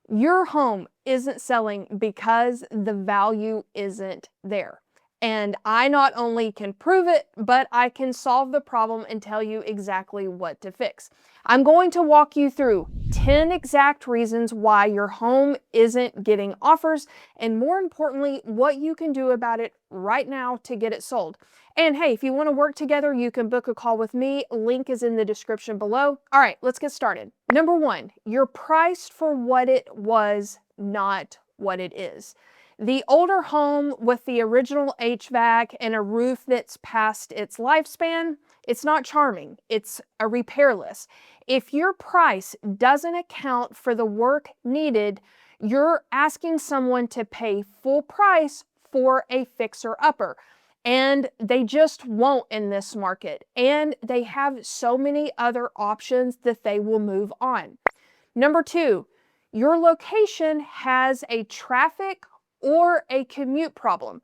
Your home isn't selling because the value isn't there. And I not only can prove it, but I can solve the problem and tell you exactly what to fix. I'm going to walk you through 10 exact reasons why your home isn't getting offers, and more importantly, what you can do about it right now to get it sold. And hey, if you want to work together, you can book a call with me. Link is in the description below. All right, let's get started. Number one, you're priced for what it was, not what it is. The older home with the original HVAC and a roof that's past its lifespan, it's not charming. It's a repairless. If your price doesn't account for the work needed, you're asking someone to pay full price for a fixer-upper. And they just won't in this market. And they have so many other options that they will move on. Number two, your location has a traffic or a commute problem.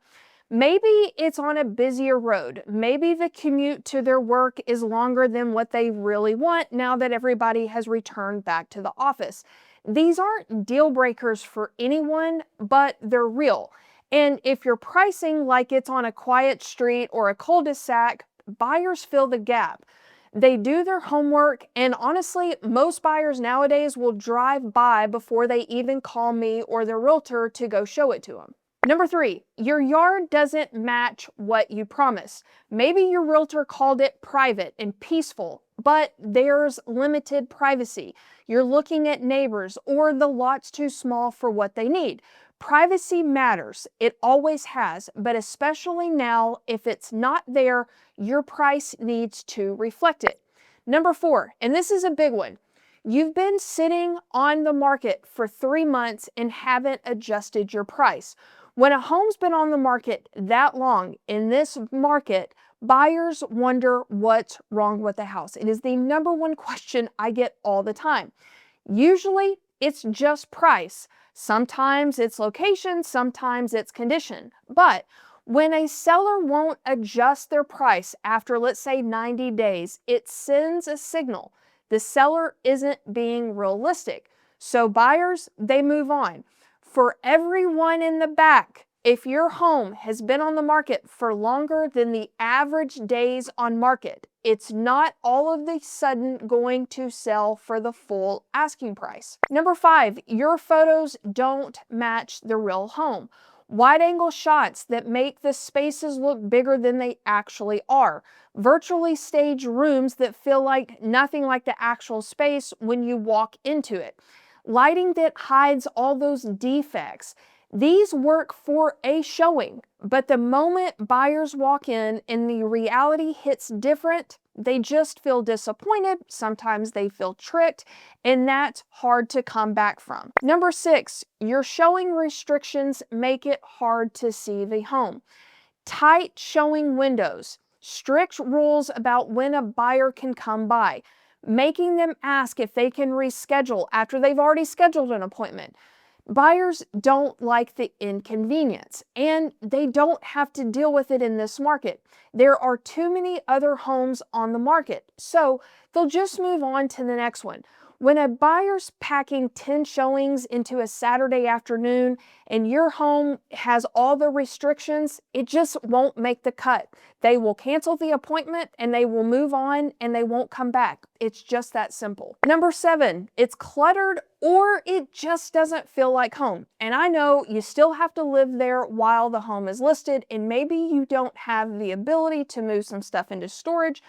Maybe it's on a busier road. Maybe the commute to their work is longer than what they really want now that everybody has returned back to the office. These aren't deal breakers for anyone, but they're real. And if you're pricing like it's on a quiet street or a cul-de-sac, buyers fill the gap. They do their homework, and honestly, most buyers nowadays will drive by before they even call me or their realtor to go show it to them. Number three, your yard doesn't match what you promised. Maybe your realtor called it private and peaceful, but there's limited privacy. You're looking at neighbors or the lot's too small for what they need. Privacy matters. It always has, but especially now, if it's not there, your price needs to reflect it. Number four, and this is a big one. You've been sitting on the market for 3 months and haven't adjusted your price. When a home's been on the market that long in this market, buyers wonder what's wrong with the house. It is the number one question I get all the time. Usually, it's just price. Sometimes it's location, sometimes it's condition. But when a seller won't adjust their price after, let's say, 90 days, it sends a signal. The seller isn't being realistic. So buyers, they move on. For everyone in the back, if your home has been on the market for longer than the average days on market, it's not all of a sudden going to sell for the full asking price. Number five, your photos don't match the real home. Wide angle shots that make the spaces look bigger than they actually are. Virtually staged rooms that feel like nothing like the actual space when you walk into it. Lighting that hides all those defects. These work for a showing, but the moment buyers walk in and the reality hits different, they just feel disappointed. Sometimes they feel tricked, and that's hard to come back from. Number six, your showing restrictions make it hard to see the home. Tight showing windows, strict rules about when a buyer can come by, making them ask if they can reschedule after they've already scheduled an appointment. Buyers don't like the inconvenience, and they don't have to deal with it in this market. There are too many other homes on the market, so they'll just move on to the next one. When a buyer's packing 10 showings into a Saturday afternoon and your home has all the restrictions, it just won't make the cut. They will cancel the appointment and they will move on and they won't come back. It's just that simple. Number seven, it's cluttered or it just doesn't feel like home. And I know you still have to live there while the home is listed, and maybe you don't have the ability to move some stuff into storage,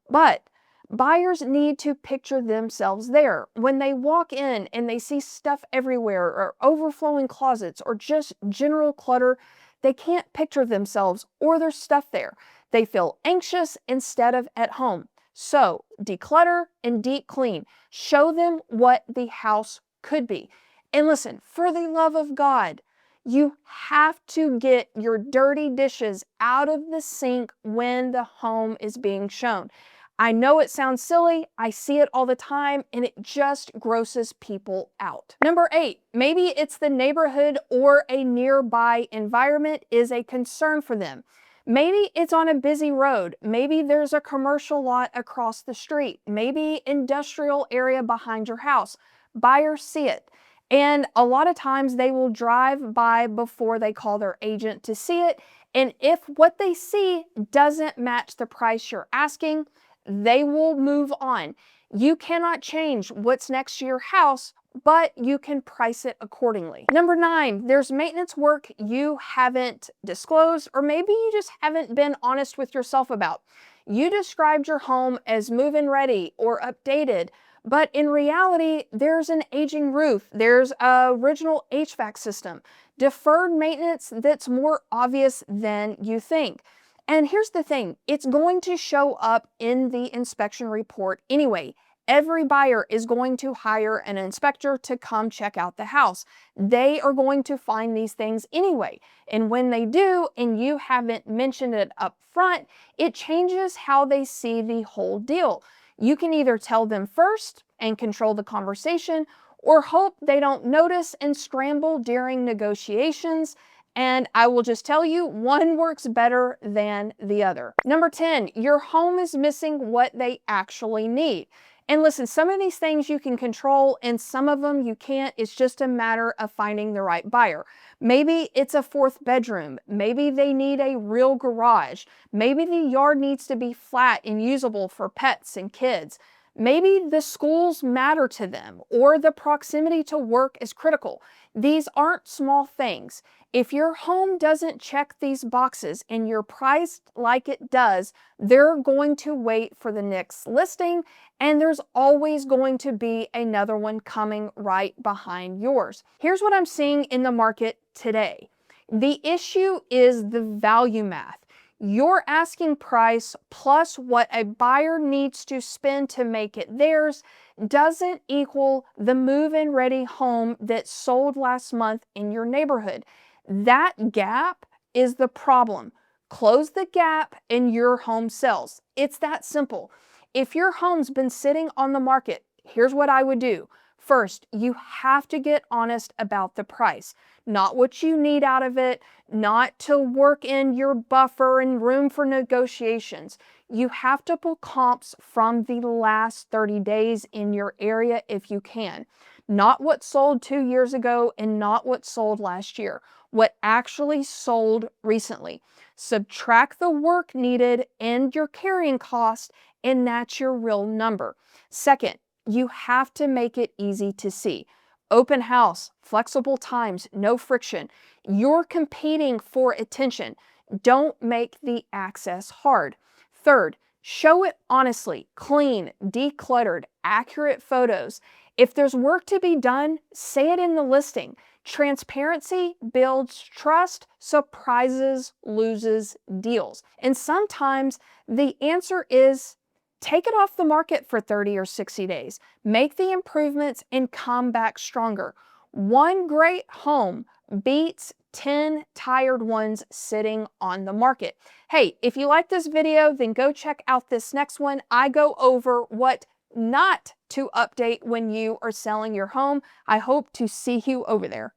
but buyers need to picture themselves there. When they walk in and they see stuff everywhere or overflowing closets or just general clutter, they can't picture themselves or their stuff there. They feel anxious instead of at home. So declutter and deep clean. Show them what the house could be. And listen, for the love of God, you have to get your dirty dishes out of the sink when the home is being shown. I know it sounds silly, I see it all the time, and it just grosses people out. Number eight, maybe it's the neighborhood or a nearby environment is a concern for them. Maybe it's on a busy road. Maybe there's a commercial lot across the street. Maybe industrial area behind your house. Buyers see it. And a lot of times they will drive by before they call their agent to see it. And if what they see doesn't match the price you're asking, they will move on. You cannot change what's next to your house, but you can price it accordingly. Number 9, there's maintenance work you haven't disclosed, or maybe you just haven't been honest with yourself about. You described your home as move-in ready or updated, but in reality, there's an aging roof, there's a original HVAC system, deferred maintenance that's more obvious than you think. And here's the thing, it's going to show up in the inspection report anyway. Every buyer is going to hire an inspector to come check out the house. They are going to find these things anyway. And when they do, and you haven't mentioned it up front, it changes how they see the whole deal. You can either tell them first and control the conversation, or hope they don't notice and scramble during negotiations. And I will just tell you, one works better than the other. Number 10, your home is missing what they actually need. And listen, some of these things you can control and some of them you can't. It's just a matter of finding the right buyer. Maybe it's a 4th bedroom. Maybe they need a real garage. Maybe the yard needs to be flat and usable for pets and kids. Maybe the schools matter to them or the proximity to work is critical. These aren't small things. If your home doesn't check these boxes and you're priced like it does, they're going to wait for the next listing, and there's always going to be another one coming right behind yours. Here's what I'm seeing in the market today. The issue is the value math. Your asking price plus what a buyer needs to spend to make it theirs doesn't equal the move-in ready home that sold last month in your neighborhood. That gap is the problem. Close the gap and your home sells. It's that simple. If your home's been sitting on the market, here's what I would do. First, you have to get honest about the price, not what you need out of it, not to work in your buffer and room for negotiations. You have to pull comps from the last 30 days in your area if you can. Not what sold 2 years ago and not what sold last year. What actually sold recently. Subtract the work needed and your carrying cost, and that's your real number. Second, you have to make it easy to see. Open house, flexible times, no friction. You're competing for attention. Don't make the access hard. Third, show it honestly, clean, decluttered, accurate photos. If there's work to be done, say it in the listing. Transparency builds trust, surprises loses deals. And sometimes the answer is take it off the market for 30 or 60 days. Make the improvements and come back stronger. One great home beats 10 tired ones sitting on the market. Hey, if you like this video, then go check out this next one. I go over what not to update when you are selling your home. I hope to see you over there.